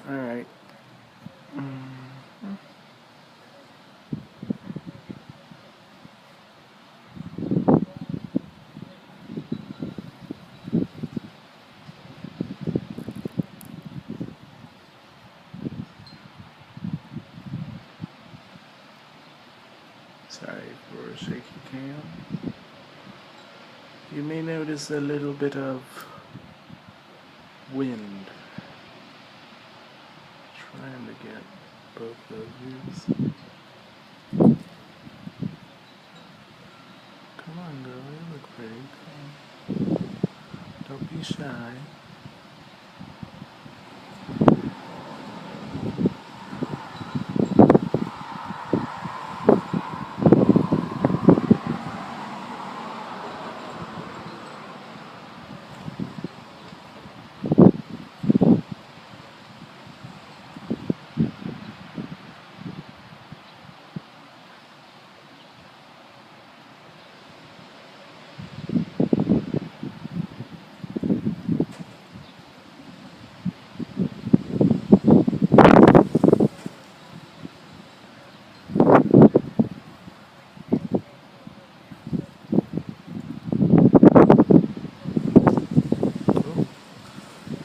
Alright. Sorry for a shaky cam. You may notice a little bit of wind. Trying to get both those views. Come on, girl, you look pretty. Come on. Don't be shy.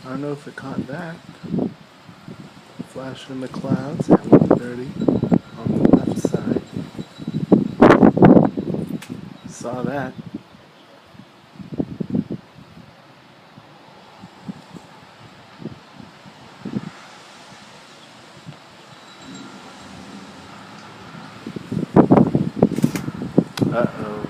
I don't know if it caught that. Flash in the clouds at 1:30 on the left side. Saw that. Uh-oh.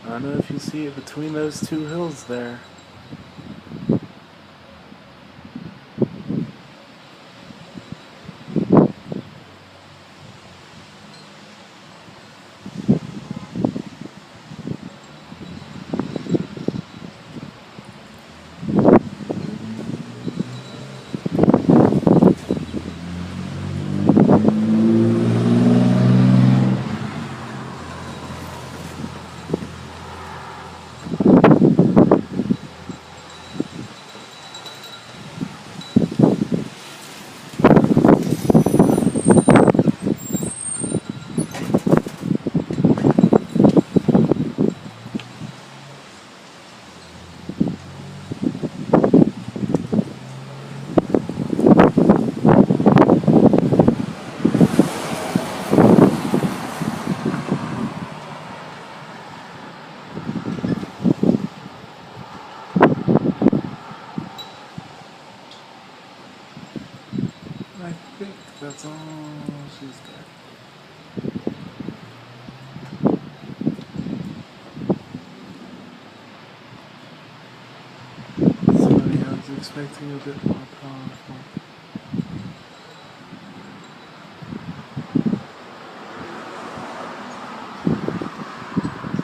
I don't know if you see it between those two hills there. I think that's all she's got. Sorry, I was expecting a bit more powerful.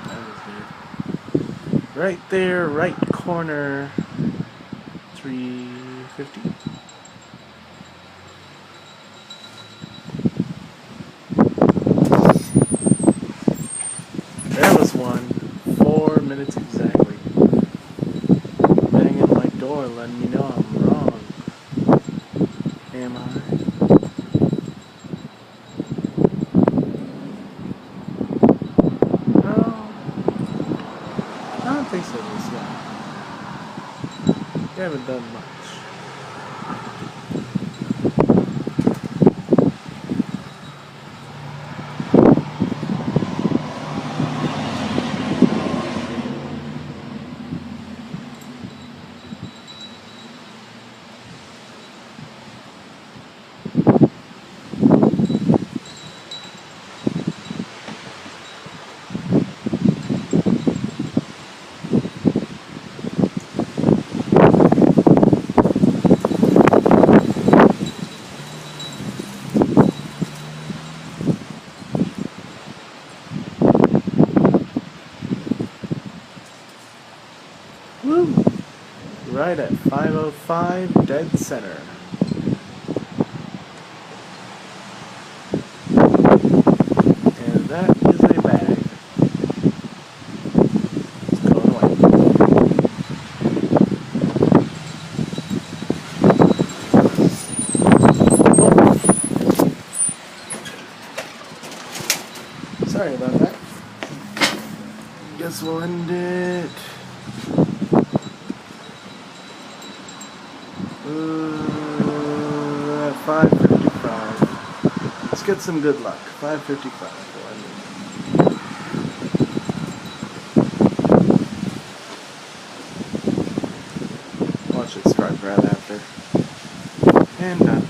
That was good. Right there, right corner, 350. There was one. 4 minutes exactly. Banging my door, letting me know I'm wrong. Am I? No. I don't think so this year. You haven't done much. right at 505, dead center. And that is a bag. It's going away. Sorry about that. Guess we'll end it. 555. Let's get some good luck. 555. Watch it strike right after. And done.